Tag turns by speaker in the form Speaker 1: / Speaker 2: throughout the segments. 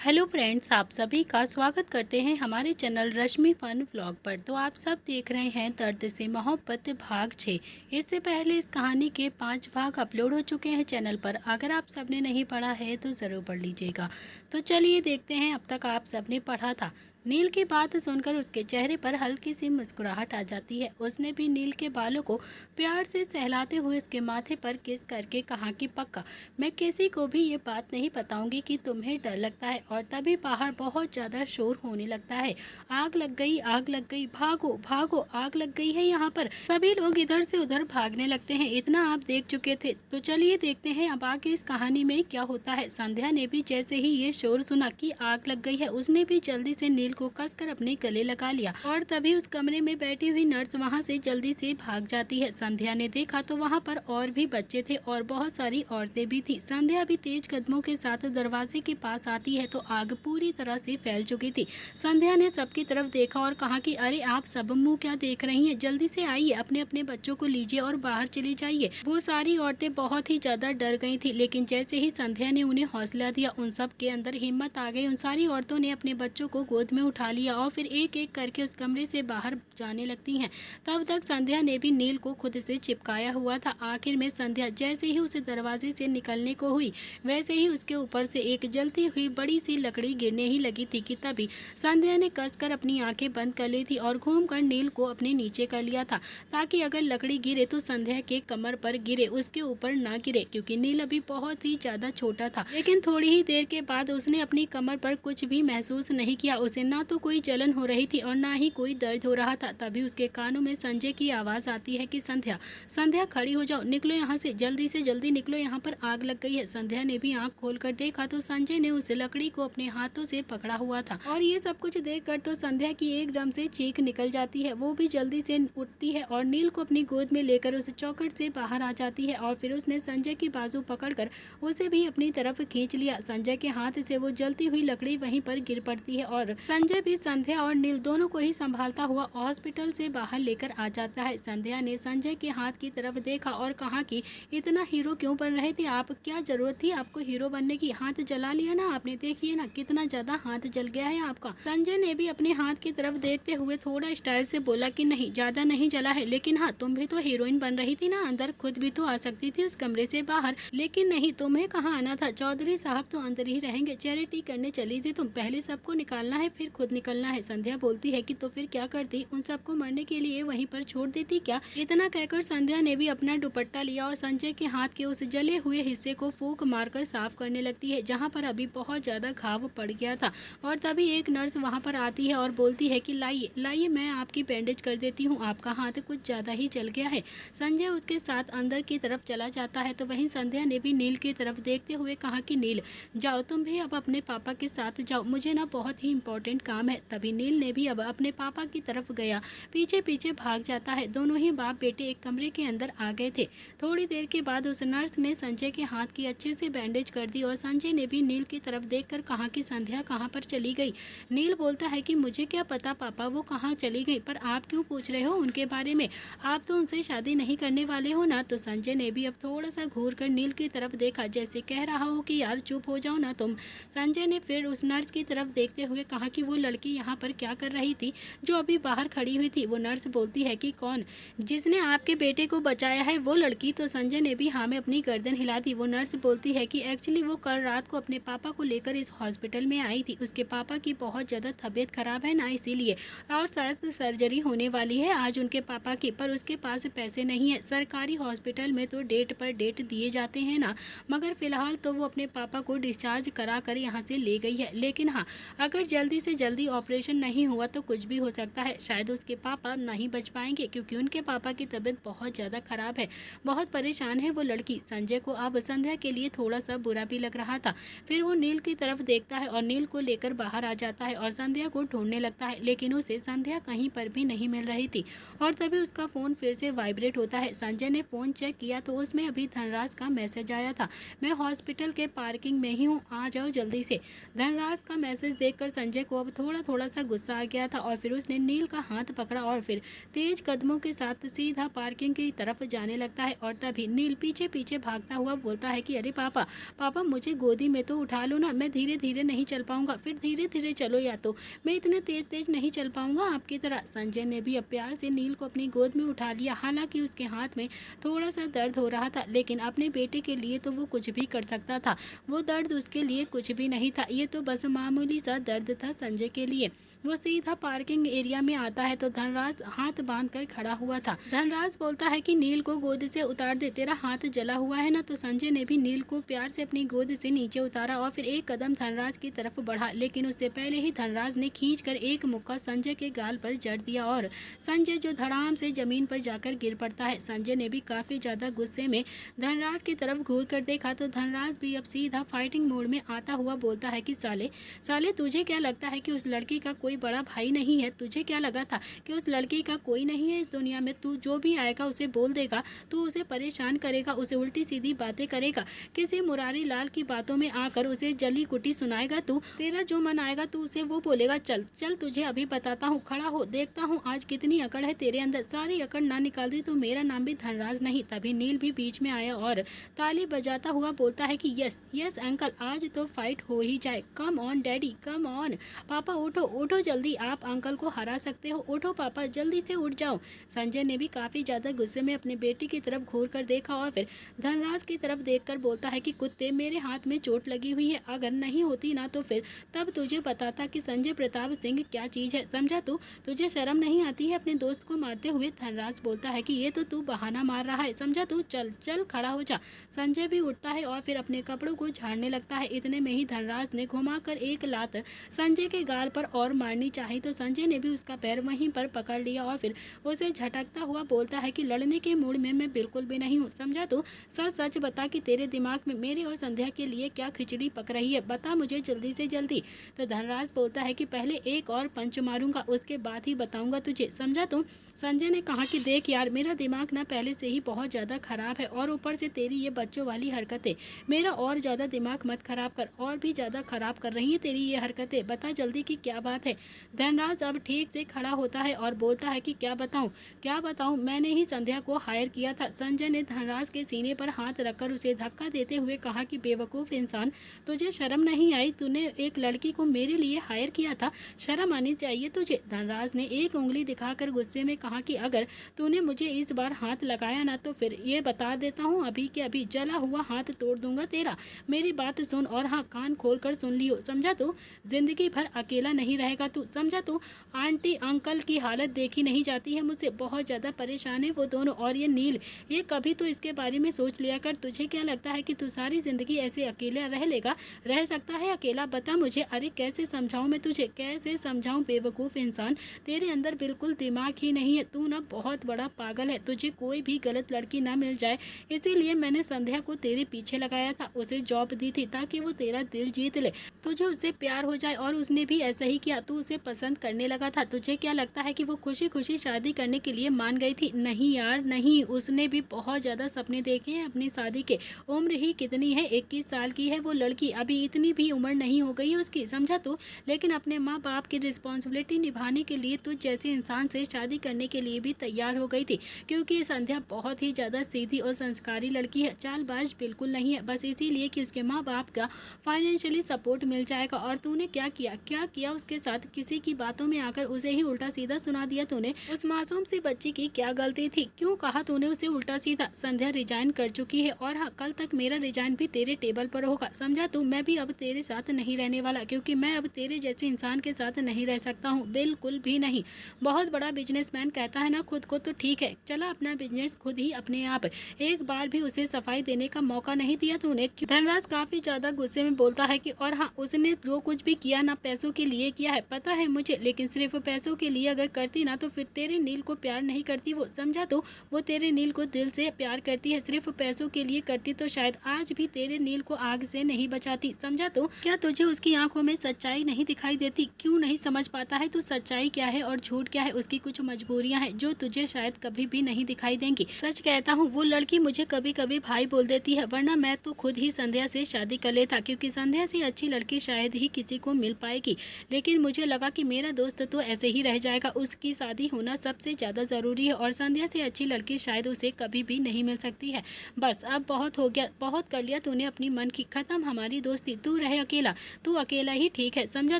Speaker 1: Hello friends, आप सभी का स्वागत करते हैं हमारे चैनल रश्मि फन व्लॉग पर। तो आप सब देख रहे हैं दर्द से मोहब्बत भाग 6। इससे पहले इस कहानी के 5 भाग अपलोड हो चुके हैं चैनल पर। अगर आप सबने नहीं पढ़ा है तो ज़रूर पढ़ लीजिएगा। तो चलिए देखते हैं अब तक आप सबने पढ़ा था। नील की बात सुनकर उसके चेहरे पर हल्की सी मुस्कुराहट आ जाती है। उसने भी नील के बालों को प्यार से सहलाते हुए उसके माथे पर किस करके कहा कि पक्का मैं किसी को भी ये बात नहीं बताऊंगी कि तुम्हें डर लगता है। और तभी बाहर बहुत ज़्यादा शोर होने लगता है। आग लग गई, आग लग गई, भागो भागो, आग लग गई है यहाँ पर। सभी लोग इधर से उधर भागने लगते हैं। इतना आप देख चुके थे, तो चलिए देखते हैं अब आगे इस कहानी में क्या होता है। संध्या ने भी जैसे ही ये शोर सुना कि आग लग गई है, उसने भी जल्दी से नील को कसकर अपने गले लगा लिया। और तभी उस कमरे में बैठी हुई नर्स वहाँ से जल्दी से भाग जाती है। संध्या ने देखा तो वहाँ पर और भी बच्चे थे और बहुत सारी औरतें भी थी। संध्या भी तेज कदमों के साथ दरवाजे के पास आती है तो आग पूरी तरह से फैल चुकी थी। संध्या ने सबकी तरफ देखा और कहा कि अरे आप सब मुंह क्या देख रही हैं, जल्दी से आइए, अपने अपने बच्चों को लीजिए और बाहर चली जाइए। वो सारी औरतें बहुत ही ज्यादा डर गई थी, लेकिन जैसे ही संध्या ने उन्हें हौसला दिया, उन सब के अंदर हिम्मत आ गई। उन सारी औरतों ने अपने बच्चों को गोद में उठा लिया और फिर एक एक करके उस कमरे से बाहर जाने लगती हैं। तब तक संध्या ने भी नील को खुद से चिपकाया हुआ था। आखिर में संध्या जैसे ही उसे दरवाजे से निकलने को हुई, वैसे ही उसके ऊपर से एक जलती हुई बड़ी सी लकड़ी गिरने ही लगी थी कि तभी संध्या ने कसकर अपनी आंखें बंद कर ली थी और घूमकर नील को अपने नीचे कर लिया था, ताकि अगर लकड़ी गिरे तो संध्या के कमर पर गिरे, उसके ऊपर ना गिरे, क्योंकि नील अभी बहुत ही ज्यादा छोटा था। लेकिन थोड़ी ही देर के बाद उसने अपनी कमर पर कुछ भी महसूस नहीं किया। उसे ना तो कोई जलन हो रही थी और ना ही कोई दर्द हो रहा था। तभी उसके कानों में संजय की आवाज आती है कि संध्या, संध्या खड़ी हो जाओ, निकलो यहाँ से जल्दी निकलो, यहाँ पर आग लग गई है। संध्या ने भी आंख खोलकर देखा तो संजय ने उस लकड़ी को अपने हाथों से पकड़ा हुआ था। और ये सब कुछ देखकर तो संध्या की एकदम से चीख निकल जाती है। वो भी जल्दी से उठती है और नील को अपनी गोद में लेकर उस चौखट से बाहर आ जाती है और फिर उसने संजय की बाजू पकड़कर उसे भी अपनी तरफ खींच लिया। संजय के हाथ से वो जलती हुई लकड़ी वहीं पर गिर पड़ती है और संजय भी संध्या और नील दोनों को ही संभालता हुआ हॉस्पिटल से बाहर लेकर आ जाता है। संध्या ने संजय के हाथ की तरफ देखा और कहा कि इतना हीरो क्यों बन रहे थे आप, क्या जरूरत थी आपको हीरो बनने की, हाथ जला लिया ना आपने, देखिए ना कितना ज्यादा हाथ जल गया है आपका। संजय ने भी अपने हाथ की तरफ देखते हुए थोड़ा स्टाइल से बोला कि नहीं, ज्यादा नहीं जला है, लेकिन हाँ तुम भी तो हीरोइन बन रही थी ना अंदर, खुद भी तो आ सकती थी उस कमरे से बाहर, लेकिन नहीं, तुम्हें कहाँ आना था, चौधरी साहब तो अंदर ही रहेंगे, चैरिटी करने चली थी तुम, पहले सबको निकालना है फिर खुद निकलना है। संध्या बोलती है कि तो फिर क्या करती, उन सबको मरने के लिए वहीं पर छोड़ देती क्या। इतना कहकर संध्या ने भी अपना दुपट्टा लिया और संजय के हाथ के उस जले हुए हिस्से को फूंक मारकर साफ करने लगती है, जहां पर अभी बहुत ज्यादा घाव पड़ गया था। और तभी एक नर्स वहां पर आती है और बोलती है कि लाइए लाइए, मैं आपकी बैंडेज कर देती हूँ, आपका हाथ कुछ ज्यादा ही जल गया है। संजय उसके साथ अंदर की तरफ चला जाता है तो वहीं संध्या ने भी नील की तरफ देखते हुए कहा कि नील जाओ, तुम भी अब अपने पापा के साथ जाओ, मुझे ना बहुत ही इंपॉर्टेंट काम है। तभी नील ने भी अब अपने पापा की तरफ गया, पीछे पीछे भाग जाता है। दोनों ही बाप बेटे एक कमरे के अंदर आ गए थे। थोड़ी देर के बाद उस नर्स ने संजय के हाथ की अच्छे से बैंडेज कर दी और संजय ने भी नील की तरफ देखकर कहा कि संध्या कहाँ पर चली गई। नील बोलता है कि मुझे क्या पता पापा वो कहाँ चली गई, पर आप क्यों पूछ रहे हो उनके बारे में, आप तो उनसे शादी नहीं करने वाले हो ना। तो संजय ने भी अब थोड़ा सा घूर कर नील की तरफ देखा, जैसे कह रहा हो कि यार चुप हो जाओ ना तुम। संजय ने फिर उस नर्स की तरफ देखते हुए कहा कि वो लड़की यहाँ पर क्या कर रही थी जो अभी बाहर खड़ी हुई थी। वो नर्स बोलती है कि कौन, जिसने आपके बेटे को बचाया है वो लड़की। तो संजय ने भी हाँ में अपनी गर्दन हिला दी। वो नर्स बोलती है कि एक्चुअली वो कल रात को अपने पापा को लेकर इस हॉस्पिटल में आई थी, उसके पापा की बहुत ज़्यादा तबीयत खराब है ना, इसीलिए, और शायद सर्जरी होने वाली है आज उनके पापा की, पर उसके पास पैसे नहीं है। सरकारी हॉस्पिटल में तो डेट पर डेट दिए जाते हैं ना, मगर फिलहाल तो वो अपने पापा को डिस्चार्ज करा कर यहाँ से ले गई है। लेकिन हाँ, अगर जल्दी से जल्दी ऑपरेशन नहीं हुआ तो कुछ भी हो सकता है, शायद उसके पापा नहीं बच पाएंगे, क्योंकि उनके पापा की तबीयत बहुत ज़्यादा खराब है, बहुत परेशान है वो लड़की। संजय को अब संध्या के लिए थोड़ा सा बुरा भी लग रहा था। फिर वो नील की तरफ देखता है और नील को लेकर बाहर आ जाता है और संध्या को ढूंढने लगता है, लेकिन उसे संध्या कहीं पर भी नहीं मिल रही थी। और तभी उसका फ़ोन फिर से वाइब्रेट होता है। संजय ने फ़ोन चेक किया तो उसमें अभी धनराज का मैसेज आया था, मैं हॉस्पिटल के पार्किंग में ही हूँ, आ जाओ जल्दी से। धनराज का मैसेज देखकर संजय को अब थोड़ा थोड़ा सा गुस्सा आ गया था और फिर उसने नील का हाथ पकड़ा और फिर तेज कदमों के साथ सीधा पार्किंग की तरफ जाने लगता है। और तभी नील पीछे पीछे भागता हुआ बोलता है कि अरे पापा पापा मुझे गोदी में तो उठा लो ना, मैं धीरे धीरे नहीं चल पाऊंगा, फिर धीरे धीरे चलो, या तो मैं इतने तेज तेज नहीं चल पाऊंगा आपकी तरह। संजय ने भी अब प्यार से नील को अपनी गोद में उठा लिया। हालांकि उसके हाथ में थोड़ा सा दर्द हो रहा था, लेकिन अपने बेटे के लिए तो वो कुछ भी कर सकता था। वो दर्द उसके लिए कुछ भी नहीं था, ये तो बस मामूली सा दर्द था संजय के लिए। वो सीधा पार्किंग एरिया में आता है तो धनराज हाथ बांध कर खड़ा हुआ था। धनराज बोलता है कि नील को गोद से उतार दे, तेरा हाथ जला हुआ है ना। तो संजय ने भी नील को प्यार से अपनी गोद से नीचे उतारा और फिर एक कदम धनराज की तरफ बढ़ा, लेकिन उससे पहले ही धनराज ने खींचकर एक मुक्का संजय के गाल पर जड़ दिया और संजय जो धड़ाम से जमीन पर जाकर गिर पड़ता है। संजय ने भी काफी ज्यादा गुस्से में धनराज की तरफ घूर कर देखा तो धनराज भी अब सीधा फाइटिंग मोड में आता हुआ बोलता है कि साले साले तुझे क्या लगता है कि उस लड़की का कोई बड़ा भाई नहीं है? तुझे क्या लगा था कि उस लड़की का कोई नहीं है इस दुनिया में? तू जो भी आएगा उसे बोल देगा, तू उसे परेशान करेगा, उसे उल्टी सीधी बातें करेगा, किसी मुरारी लाल की बातों में आकर उसे जली कुटी सुनाएगा। तू तेरा जो मन आएगा तू उसे वो बोलेगा। चल चल तुझे अभी बताता हूँ, खड़ा हो, देखता हूँ आज कितनी अकड़ है तेरे अंदर। सारी अकड़ ना निकाल दी तो मेरा नाम भी धनराज नहीं। तभी नील भी बीच में आया और ताली बजाता हुआ बोलता है कि यस यस अंकल, आज तो फाइट हो ही जाए। Come on daddy, come on. पापा उठो उठो जल्दी, आप अंकल को हरा सकते हो, उठो पापा जल्दी से उठ जाओ। संजय ने भी काफी ज्यादा गुस्से में अपने बेटे की तरफ घूर कर देखा और फिर धनराज की तरफ देखकर बोलता है कि कुत्ते, मेरे हाथ में चोट लगी हुई है, अगर नहीं होती ना तो फिर तब तुझे बताता कि संजय प्रताप सिंह क्या चीज है, समझा तू? तुझे शर्म नहीं आती है अपने दोस्त को मारते हुए? धनराज बोलता है कि ये तो तू बहाना मार रहा है, समझा तू? चल चल खड़ा हो जा। संजय भी उठता है और फिर अपने कपड़ों को झाड़ने लगता है। इतने में ही धनराज ने घुमाकर एक लात संजय के गाल पर और मारनी चाही तो संजय ने भी उसका पैर वहीं पर पकड़ लिया और फिर उसे झटकता हुआ बोलता है कि लड़ने के मूड में मैं बिल्कुल भी नहीं हूँ, समझा तू? सच सच बता कि तेरे दिमाग में मेरे और संध्या के लिए क्या खिचड़ी पक रही है, बता मुझे जल्दी से जल्दी। तो धनराज बोलता है कि पहले एक और पंच मारूंगा, उसके बाद ही बताऊंगा तुझे, समझा तू? संजय ने कहा कि देख यार, मेरा दिमाग ना पहले से ही बहुत ज़्यादा ख़राब है और ऊपर से तेरी ये बच्चों वाली हरकतें, मेरा और ज़्यादा दिमाग मत ख़राब कर, और भी ज़्यादा ख़राब कर रही है तेरी ये हरकतें, बता जल्दी कि क्या बात है। धनराज अब ठीक से खड़ा होता है और बोलता है कि क्या बताऊँ, मैंने ही संध्या को हायर किया था। संजय ने धनराज के सीने पर हाथ रखकर उसे धक्का देते हुए कहा कि बेवकूफ़ इंसान, तुझे शर्म नहीं आई? तूने एक लड़की को मेरे लिए हायर किया था, शर्म आनी चाहिए तुझे। धनराज ने एक उंगली दिखाकर गुस्से में कहा कि अगर तूने मुझे इस बार हाथ लगाया ना तो फिर ये बता देता हूँ अभी के अभी जला हुआ हाथ तोड़ दूंगा तेरा। मेरी बात सुन और हाँ, कान खोल कर सुन लियो, समझा तू? जिंदगी भर अकेला नहीं रहेगा तू, समझा तू? आंटी अंकल की हालत देखी नहीं जाती है मुझसे, बहुत ज़्यादा परेशान है वो दोनों, और ये नील, ये कभी तो इसके बारे में सोच लिया कर। तुझे क्या लगता है कि तू सारी जिंदगी ऐसे अकेला रह लेगा? रह सकता है अकेला? बता मुझे। अरे कैसे समझाऊं मैं तुझे, कैसे समझाऊं बेवकूफ़ इंसान, तेरे अंदर बिल्कुल दिमाग ही नहीं है, तू ना बहुत बड़ा पागल है। तुझे कोई भी गलत लड़की ना मिल जाए, इसीलिए मैंने संध्या को तेरे पीछे लगाया था, उसे जॉब दी थी ताकि वो तेरा दिल जीत ले, तुझे उससे प्यार हो जाए, और उसने भी ऐसा ही किया, तू उसे पसंद करने लगा था। तुझे क्या लगता है कि वो खुशी खुशी शादी करने के लिए मान गई थी? नहीं यार नहीं, उसने भी बहुत ज़्यादा सपने देखे हैं अपनी शादी के। उम्र ही कितनी है, 21 साल की है वो लड़की, अभी इतनी भी उम्र नहीं हो गई उसकी, समझा तू? लेकिन अपने माँ बाप की रिस्पॉन्सिबिलिटी निभाने के लिए तुझ जैसे इंसान से शादी करने के लिए भी तैयार हो गई थी, क्योंकि संध्या बहुत ही ज़्यादा सीधी और संस्कारी लड़की है, चालबाज बिल्कुल नहीं है, बस इसीलिए कि उसके माँ बाप का फाइनेंशियली सपोर्ट मिल जाएगा। और तूने क्या किया उसके साथ? किसी की बातों में आकर उसे ही उल्टा सीधा सुना दिया तूने। उस मासूम सी बच्ची की क्या गलती थी? क्यों कहा तूने उसे उल्टा सीधा? संध्या रिजाइन कर चुकी है और हाँ, कल तक मेरा रिजाइन भी तेरे टेबल पर होगा, समझा तू? मैं भी अब तेरे साथ नहीं रहने वाला, क्योंकि मैं अब तेरे जैसे इंसान के साथ नहीं रह सकता हूँ, बिल्कुल भी नहीं। बहुत बड़ा बिजनेसमैन कहता है ना खुद को, तो ठीक है, चला अपना बिजनेस खुद ही अपने आप। एक बार भी उसे सफाई देने का मौका नहीं दिया तूने। धनराज काफी ज्यादा गुस्से में बोलता है कि और हाँ, उसने जो कुछ भी किया ना पैसों के लिए किया है, पता है मुझे, लेकिन सिर्फ पैसों के लिए अगर करती ना तो फिर तेरे नील को प्यार नहीं करती वो, समझा तो? वो तेरे नील को दिल से प्यार करती है, सिर्फ पैसों के लिए करती तो शायद आज भी तेरे नील को आग से नहीं बचाती, समझा तो? क्या तुझे उसकी आंखों में सच्चाई नहीं दिखाई देती? क्यों नहीं समझ पाता है तू सच्चाई क्या है और झूठ क्या है? उसकी कुछ मजबूरियां हैं जो तुझे शायद कभी भी नहीं दिखाई देंगी। सच कहता हूँ, वो लड़की मुझे कभी कभी भाई बोल देती है, वरना मैं तो खुद ही संध्या से शादी कर लेता, क्योंकि संध्या से अच्छी लड़की शायद ही किसी को मिल पाएगी। लेकिन मुझे मुझे लगा कि मेरा दोस्त तो ऐसे ही रह जाएगा, उसकी शादी होना सबसे ज़्यादा ज़रूरी है और संध्या से अच्छी लड़की शायद उसे कभी भी नहीं मिल सकती है। बस अब बहुत हो गया, बहुत कर लिया तूने अपनी मन की, खत्म हमारी दोस्ती, तू रहे अकेला, तू अकेला ही ठीक है, समझा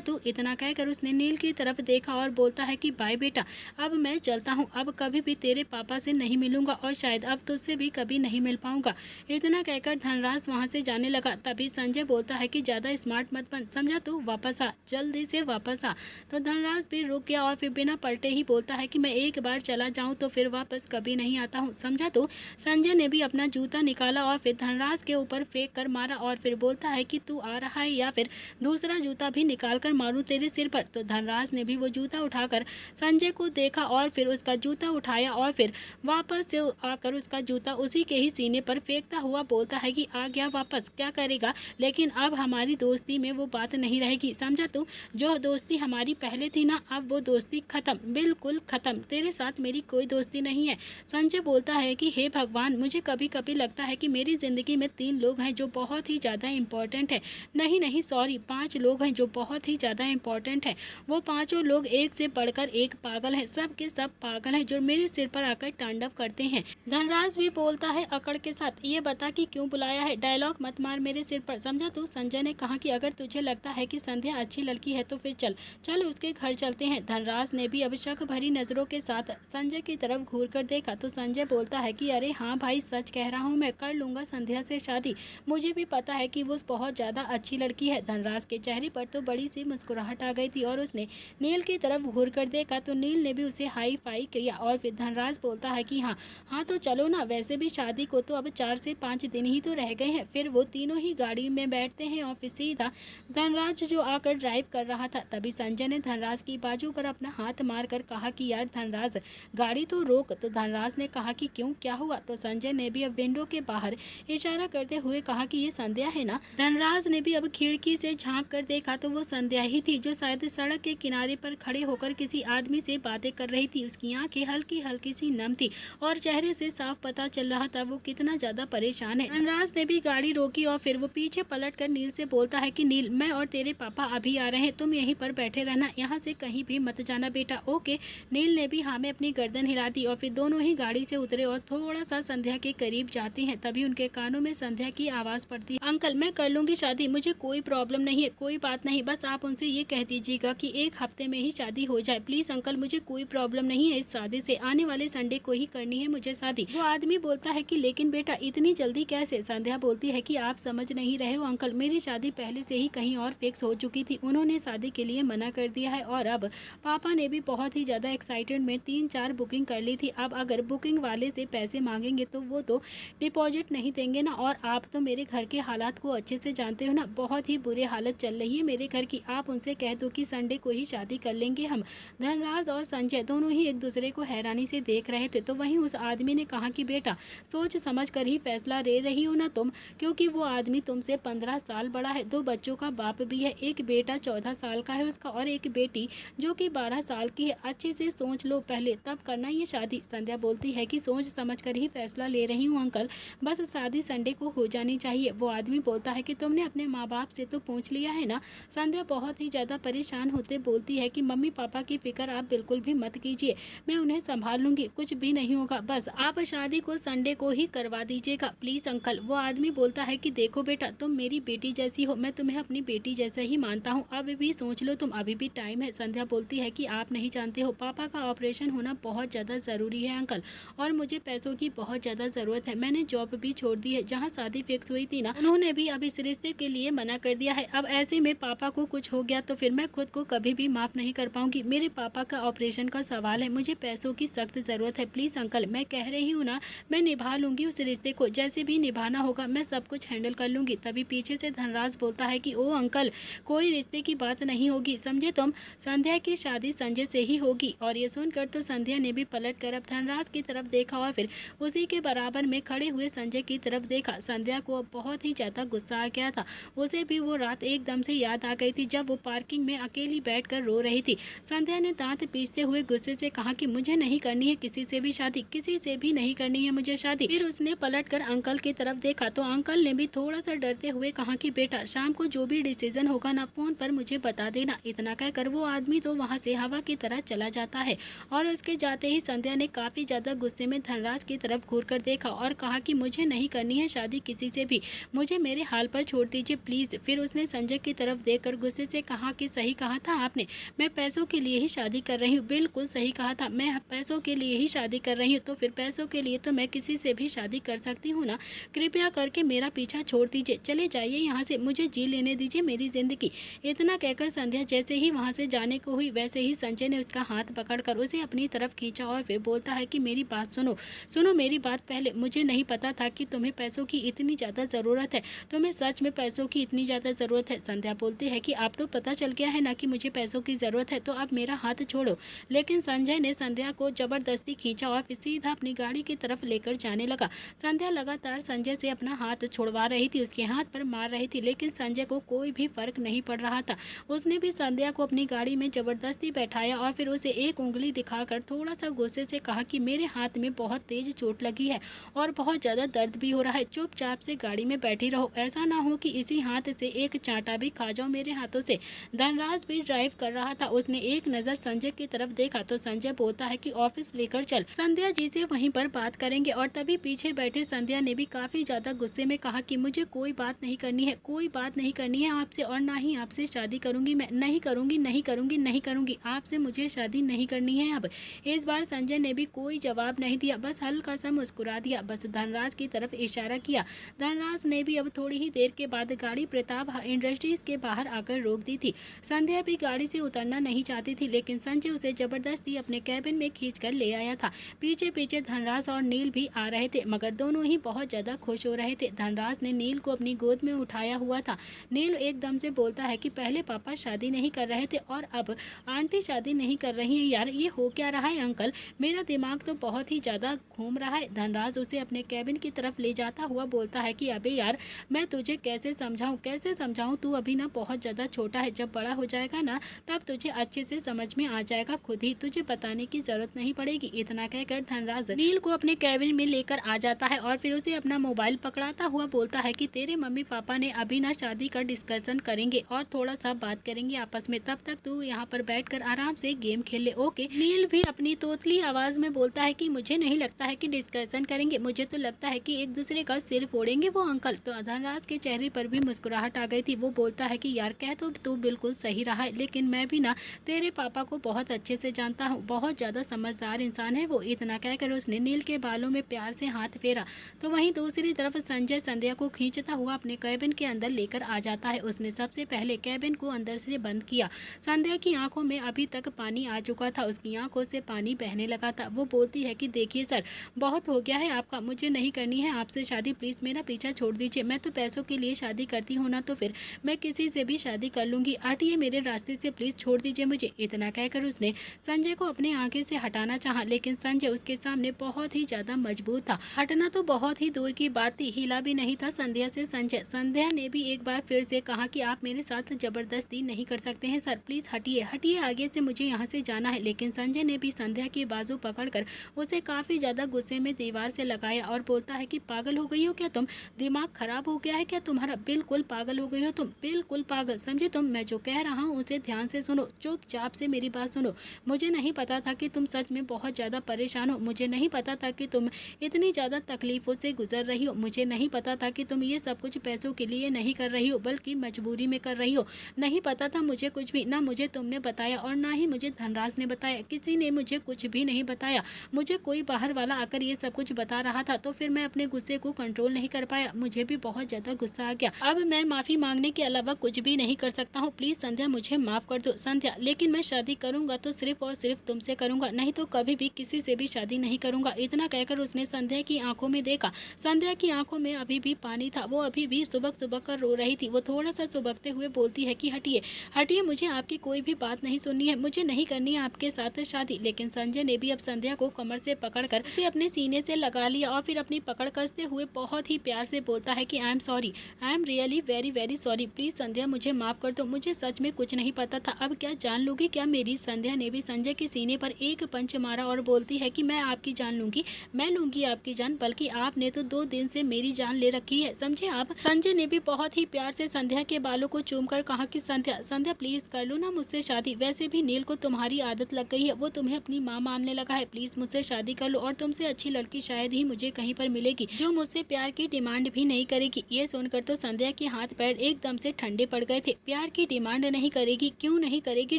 Speaker 1: तू। इतना कहकर उसने नील की तरफ देखा और बोलता है कि बाय बेटा, अब मैं चलता हूँ, अब कभी भी तेरे पापा से नहीं मिलूंगा और शायद अब तुझसे भी कभी नहीं मिल पाऊंगा। इतना कहकर धनराज वहाँ से जाने लगा। तभी संजय बोलता है कि ज़्यादा स्मार्ट मत बन, समझा तू, वापस आ, जल्दी से वापस आ। तो धनराज भी रुक गया और फिर बिना पलटे ही बोलता है कि मैं एक बार चला जाऊँ तो फिर वापस कभी नहीं आता हूँ, समझा तू। संजय ने भी अपना जूता निकाला और फिर धनराज के ऊपर फेंक कर मारा और फिर बोलता है कि तू आ रहा है या फिर दूसरा जूता भी निकाल कर मारूं तेरे सिर पर। तो धनराज ने भी वो जूता उठाकर संजय को देखा और फिर उसका जूता उठाया और फिर वापस से आकर उसका जूता उसी के ही सीने पर फेंकता हुआ बोलता है कि आ गया वापस, क्या करेगा, लेकिन अब हमारी दोस्ती में वो बात नहीं रहेगी, समझा तू। जो दोस्ती हमारी पहले थी ना, अब वो दोस्ती खत्म, बिल्कुल खत्म, तेरे साथ मेरी कोई दोस्ती नहीं है। संजय बोलता है कि हे भगवान, मुझे कभी कभी लगता है कि मेरी ज़िंदगी में 3 लोग हैं जो बहुत ही ज़्यादा इम्पोर्टेंट है, नहीं सॉरी 5 लोग हैं जो बहुत ही ज़्यादा इम्पोर्टेंट है। वो पाँचों लोग एक से बढ़कर एक पागल है, सब के सब पागल हैं जो मेरे सिर पर आकर तांडव करते हैं। धनराज भी बोलता है अकड़ के साथ, ये बता कि क्यों बुलाया है, डायलॉग मत मार मेरे सिर पर, समझा तू। संजय ने कहा कि अगर तुझे लगता है कि संध्या अच्छी लड़की है तो फिर चल चल उसके घर चलते हैं। धनराज ने भी अब शक भरी नजरों के साथ संजय की तरफ घूर कर देखा तो संजय बोलता है कि अरे हाँ भाई, सच कह रहा हूँ, मैं कर लूंगा संध्या से शादी, मुझे भी पता है कि वो बहुत ज़्यादा अच्छी लड़की है। धनराज के चेहरे पर तो बड़ी सी मुस्कुराहट आ गई थी और उसने नील की तरफ घूर कर देखा तो नील ने भी उसे हाई फाई किया और फिर धनराज बोलता है कि हाँ तो चलो ना, वैसे भी शादी को तो अब 4 से 5 दिन ही तो रह गए हैं। फिर वो तीनों ही गाड़ी में बैठते हैं और फिर सीधा धनराज जो आकर ड्राइव कर रहा था। तभी संजय ने धनराज की बाजू पर अपना हाथ मार कर कहा कि यार धनराज, गाड़ी तो रोक। तो धनराज ने कहा कि क्यों, क्या हुआ। तो संजय ने भी अब विंडो के बाहर इशारा करते हुए कहा कि ये संध्या है ना। धनराज ने भी अब खिड़की से झांक कर देखा तो वो संध्या ही थी जो शायद सड़क के किनारे पर खड़े होकर किसी आदमी से बातें कर रही थी। उसकी आंखें हल्की हल्की सी नम थी और चेहरे से साफ पता चल रहा था वो कितना ज्यादा परेशान है। धनराज ने भी गाड़ी रोकी और फिर वो पीछे पलट कर नील से बोलता है कि नील, मैं और तेरे पापा अभी आ रहे हैं, तुम यहीं पर बैठे रहना, यहाँ से कहीं भी मत जाना बेटा, ओके। नील ने भी हाँ में अपनी गर्दन हिला दी और फिर दोनों ही गाड़ी से उतरे और थोड़ा सा संध्या के करीब जाते हैं। तभी उनके कानों में संध्या की आवाज पड़ती है, अंकल मैं कर लूंगी शादी, मुझे कोई प्रॉब्लम नहीं है, कोई बात नहीं, बस आप उनसे ये कह दीजिएगा कि 1 हफ्ते में ही शादी हो जाए, प्लीज अंकल, मुझे कोई प्रॉब्लम नहीं है इस शादी से, आने वाले संडे को ही करनी है मुझे शादी। वो आदमी बोलता है कि लेकिन बेटा इतनी जल्दी कैसे। संध्या बोलती है कि आप समझ नहीं रहे हो अंकल, मेरी शादी पहले से ही कहीं और फिक्स हो चुकी थी, उन्होंने शादी के लिए मना कर दिया है और अब पापा ने भी बहुत ही ज्यादा एक्साइटेड में 3-4 बुकिंग कर ली थी। अब अगर बुकिंग वाले से पैसे मांगेंगे तो वो तो डिपॉजिट नहीं देंगे ना, और आप तो मेरे घर के हालात को अच्छे से जानते हो ना, बहुत ही बुरी हालत चल रही है मेरे घर की, आप उनसे कह दो कि संडे को ही शादी कर लेंगे हम। धनराज और संजय दोनों ही एक दूसरे को हैरानी से देख रहे थे। तो वहीं उस आदमी ने कहा कि बेटा सोच समझ कर ही फैसला ले रही हो ना तुम, क्योंकि वो आदमी तुमसे 15 साल बड़ा है, 2 बच्चों का बाप भी है, एक बेटा 14 साल का है उसका और एक बेटी जो कि 12 साल की है, अच्छे से सोच लो पहले तब करना ये शादी। संध्या बोलती है कि सोच समझ कर ही फैसला ले रही हूँ अंकल, बस शादी संडे को हो जानी चाहिए। वो आदमी बोलता है कि तुमने अपने माँ बाप से तो पूछ लिया है ना। संध्या बहुत ही ज्यादा परेशान होते बोलती है कि मम्मी पापा की फिक्र आप बिल्कुल भी मत कीजिए, मैं उन्हें संभाल लूंगी, कुछ भी नहीं होगा, बस आप शादी को संडे को ही करवा दीजिएगा प्लीज अंकल। वो आदमी बोलता है कि देखो बेटा तुम मेरी बेटी जैसी हो, मैं तुम्हें अपनी बेटी जैसा ही मानता हूँ, अब भी सोच लो तुम, अभी भी टाइम है। संध्या बोलती है कि आप नहीं जानते हो, पापा का ऑपरेशन होना बहुत ज़्यादा ज़रूरी है अंकल, और मुझे पैसों की बहुत ज़्यादा ज़रूरत है, मैंने जॉब भी छोड़ दी है, जहाँ शादी फिक्स हुई थी ना उन्होंने भी अब इस रिश्ते के लिए मना कर दिया है। अब ऐसे में पापा को कुछ हो गया तो फिर मैं खुद को कभी भी माफ़ नहीं कर पाऊंगी, मेरे पापा का ऑपरेशन का सवाल है, मुझे पैसों की सख्त ज़रूरत है, प्लीज़ अंकल मैं कह रही हूँ ना, मैं निभा लूंगी उस रिश्ते को, जैसे भी निभाना होगा मैं सब कुछ हैंडल कर लूंगी। तभी पीछे से धनराज बोलता है कि ओ अंकल कोई रिश्ते की बात नहीं होगी, समझे तुम, संध्या की शादी संजय से ही होगी। और ये सुनकर तो संध्या ने भी पलट कर अब धनराज की तरफ देखा और फिर उसी के बराबर में खड़े हुए संजय की तरफ देखा। संध्या को बहुत ही ज़्यादा गुस्सा आ गया था, उसे भी वो रात एकदम से याद आ गई थी जब वो पार्किंग में अकेली बैठकर रो रही थी। संध्या ने दांत पीसते हुए गुस्से से कहा कि मुझे नहीं करनी है किसी से भी शादी, किसी से भी नहीं करनी है मुझे शादी। फिर उसने पलट कर अंकल की तरफ देखा तो अंकल ने भी थोड़ा सा डरते हुए कहा कि बेटा शाम को जो भी डिसीजन होगा ना फोन पर मुझे बता देना। इतना कहकर वो आदमी तो वहाँ से हवा की तरह चला जाता है। और उसके जाते ही संध्या ने काफ़ी ज़्यादा गुस्से में धनराज की तरफ घूर कर देखा और कहा कि मुझे नहीं करनी है शादी किसी से भी, मुझे मेरे हाल पर छोड़ दीजिए प्लीज़। फिर उसने संजय की तरफ देखकर गुस्से से कहा कि सही कहा था आपने, मैं पैसों के लिए ही शादी कर रही हूँ। बिल्कुल सही कहा था, मैं पैसों के लिए ही शादी कर रही हूँ, तो फिर पैसों के लिए तो मैं किसी से भी शादी कर सकती हूँ ना। कृपया करके मेरा पीछा छोड़ दीजिए, चले जाइए यहाँ से, मुझे जी लेने दीजिए मेरी ज़िंदगी। इतना कहकर संध्या जैसे ही वहाँ से जाने को हुई वैसे ही संजय ने उसका हाथ पकड़कर उसे अपनी तरफ खींचा और फिर बोलता है कि मेरी बात सुनो, सुनो मेरी बात पहले। मुझे नहीं पता था कि तुम्हें पैसों की इतनी ज़्यादा ज़रूरत है, तुम्हें सच में पैसों की इतनी ज़्यादा ज़रूरत है। संध्या बोलती है कि अब तो पता चल गया है ना कि मुझे पैसों की ज़रूरत है, तो अब मेरा हाथ छोड़ो। लेकिन संजय ने संध्या को ज़बरदस्ती खींचा और फिर सीधा अपनी गाड़ी की तरफ लेकर जाने लगा। संध्या लगातार संजय से अपना हाथ छुड़वा रही थी, उसके हाथ पर मार रही थी, लेकिन संजय को कोई भी फर्क नहीं पड़ रहा था। उसने भी संध्या को अपनी गाड़ी में ज़बरदस्ती बैठाया और फिर उसे एक उंगली दिखाकर थोड़ा सा गुस्से से कहा कि मेरे हाथ में बहुत तेज चोट लगी है और बहुत ज़्यादा दर्द भी हो रहा है, चुपचाप से गाड़ी में बैठी रहो, ऐसा ना हो कि इसी हाथ से एक चांटा भी खा जाओ मेरे हाथों से। धनराज भी ड्राइव कर रहा था, उसने एक नज़र संजय की तरफ देखा तो संजय बोलता है कि ऑफिस लेकर चल, संध्या जी से वहीं पर बात करेंगे। और तभी पीछे बैठे संध्या ने भी काफ़ी ज़्यादा गुस्से में कहा कि मुझे कोई बात नहीं करनी है, कोई बात नहीं करनी है आपसे, और ना ही आपसे शादी करूंगी मैं, नहीं करूंगी नहीं करूंगी नहीं करूंगी, आपसे मुझे शादी नहीं करनी है अब। इस बार संजय ने भी कोई जवाब नहीं दिया, बस हल्का सा मुस्कुरा दिया, बस धनराज की तरफ इशारा किया। धनराज ने भी अब थोड़ी ही देर के बाद गाड़ी प्रताप इंडस्ट्रीज के बाहर आकर रोक दी थी। संध्या भी गाड़ी से उतरना नहीं चाहती थी, लेकिन संजय उसे जबरदस्ती अपने कैबिन में खींचकर ले आया था। पीछे पीछे धनराज और नील भी आ रहे थे, मगर दोनों ही बहुत ज़्यादा खुश हो रहे थे। धनराज ने नील को अपनी गोद में उठाया हुआ था। नील एकदम से बोलता है कि पहले पापा शादी नहीं कर रहे थे और अब आंटी शादी नहीं कर रही है, यार ये हो क्या रहा है अंकल, मेरा दिमाग तो बहुत ही ज़्यादा घूम रहा है। धनराज उसे अपने कैबिन की तरफ ले जाता हुआ बोलता है कि अबे यार मैं तुझे कैसे समझाऊं, तू अभी ना बहुत ज़्यादा छोटा है, जब बड़ा हो जाएगा ना तब तुझे अच्छे से समझ में आ जाएगा, खुद ही तुझे बताने की जरूरत नहीं पड़ेगी। इतना कहकर धनराज नील को अपने कैबिन में लेकर आ जाता है और फिर उसे अपना मोबाइल पकड़ाता हुआ बोलता है कि तेरे मम्मी पापा ने अभी ना शादी का डिस्कशन करेंगे और थोड़ा सा बात करेंगे आपस में, तब तक तू यहाँ पर बैठकर आराम से गेम खेल ले, ओके। नील भी अपनी तोतली आवाज में बोलता है कि मुझे नहीं लगता है कि डिस्कशन करेंगे, मुझे तो लगता है कि एक दूसरे का सिर फोड़ेंगे वो अंकल। तो धनराज के चेहरे पर भी मुस्कुराहट आ गई थी, वो बोलता है कि यार कह तो तू बिल्कुल सही रहा है, लेकिन मैं भी ना तेरे पापा को बहुत अच्छे से जानता हूँ, बहुत ज़्यादा समझदार इंसान है वो। इतना कहकर उसने नील के बालों में प्यार से हाथ फेरा। तो वहीं दूसरी तरफ संजय संध्या को खींचता हुआ अपने कैबिन के अंदर लेकर आ जाता है। उसने सबसे पहले कैबिन को अंदर से बंद किया। संध्या की आंखों में अभी तक पानी आ चुका था, उसकी आंखों से पानी बहने लगा था। वो बोलती है कि देखिए सर, बहुत हो गया है आपका, मुझे नहीं करनी है आपसे शादी, प्लीज़ मेरा पीछा छोड़ दीजिए। मैं तो पैसों के लिए शादी करती हूँ ना, तो फिर मैं किसी से भी शादी कर लूँगी, हटिए मेरे रास्ते से, प्लीज़ छोड़ दीजिए मुझे। इतना कहकर उसने संजय को अपने आगे से हटाना चाहा, लेकिन संजय उसके सामने बहुत ही ज़्यादा मजबूत था। हटना तो बहुत ही दूर की बात थी, हिला भी नहीं था संध्या से संजय। संध्या ने भी एक बार फिर से कहा कि आप मेरे साथ जबरदस्ती नहीं कर सकते हैं सर, प्लीज़ हटिए हटिए, आगे से मुझे यहाँ से जाना है। लेकिन संजय ने भी संध्या की बाजू पकड़कर उसे काफ़ी ज़्यादा गुस्से में दीवार से लगाया और बोलता है कि पागल हो गई हो क्या तुम, दिमाग खराब हो गया है क्या तुम्हारा, बिल्कुल पागल हो गई हो तुम, बिल्कुल पागल, समझे तुम। मैं जो कह रहा हूँ उसे ध्यान से सुनो, चुपचाप से मेरी बात सुनो। मुझे नहीं पता था कि तुम सच में बहुत ज़्यादा परेशान हो, मुझे नहीं पता था कि तुम इतनी ज़्यादा तकलीफ़ों से गुजर रही हो, मुझे नहीं पता था कि तुम ये सब कुछ पैसों के लिए नहीं कर रही हो बल्कि मजबूरी में कर रही हो। नहीं पता था मुझे कुछ भी, ना मुझे तुमने बताया और ना ही मुझे धनराज ने बताया, किसी ने मुझे कुछ भी नहीं बताया। मुझे कोई बाहर वाला आकर ये सब कुछ बता रहा था, तो फिर मैं अपने गुस्से को कंट्रोल नहीं कर पाया, मुझे भी बहुत ज़्यादा गुस्सा आ गया। अब मैं माफ़ी मांगने के अलावा कुछ भी नहीं कर सकता हूँ, प्लीज़ संध्या मुझे माफ़ कर दो। संध्या, लेकिन मैं शादी करूँगा तो सिर्फ और सिर्फ तुमसे करूँगा, नहीं तो कभी भी किसी से भी शादी नहीं करूँगा। इतना कहकर उसने संध्या की आंखों में देखा। संध्या की आंखों में अभी भी पानी था, वो अभी भी सुबक सुबक कर रो रही थी। वो थोड़ा सा सुबकते हुए बोलती है कि हटिए हटिए, मुझे आपकी कोई भी बात नहीं सुननी है, मुझे नहीं करनी है आपके साथ शादी। लेकिन संजय ने भी अब संध्या को कमर से पकड़कर उसे अपने सीने से लगा लिया और फिर अपनी पकड़ कसते हुए बहुत ही प्यार से बोलता है कि I am sorry, I am really very very sorry, please Sandhya मुझे माफ़ कर दो, मुझे सच में कुछ नहीं पता था। अब क्या जान लोगी क्या मेरी। संध्या ने भी संजय के सीने पर एक पंच मारा और बोलती है कि मैं आपकी जान लूंगी, मैं लूंगी आपकी जान, बल्कि आपने तो 2 दिन से मेरी जान ले रखी है, समझे आप। संजय ने भी बहुत ही प्यार से संध्या के बालों को चूमकर कहा कि संध्या प्लीज़ कर लो ना मुझसे शादी। वैसे भी नील को तुम्हारी आदत लग गई है, वो तुम्हें अपनी माँ मानने लगा है। प्लीज़ मुझसे शादी कर लो और तुमसे अच्छी लड़की शायद ही मुझे कहीं पर मिलेगी जो मुझसे प्यार की डिमांड भी नहीं करेगी। ये सुनकर तो संध्या के हाथ पैर एकदम से ठंडे पड़ गए थे। प्यार की डिमांड नहीं करेगी? क्यों नहीं करेगी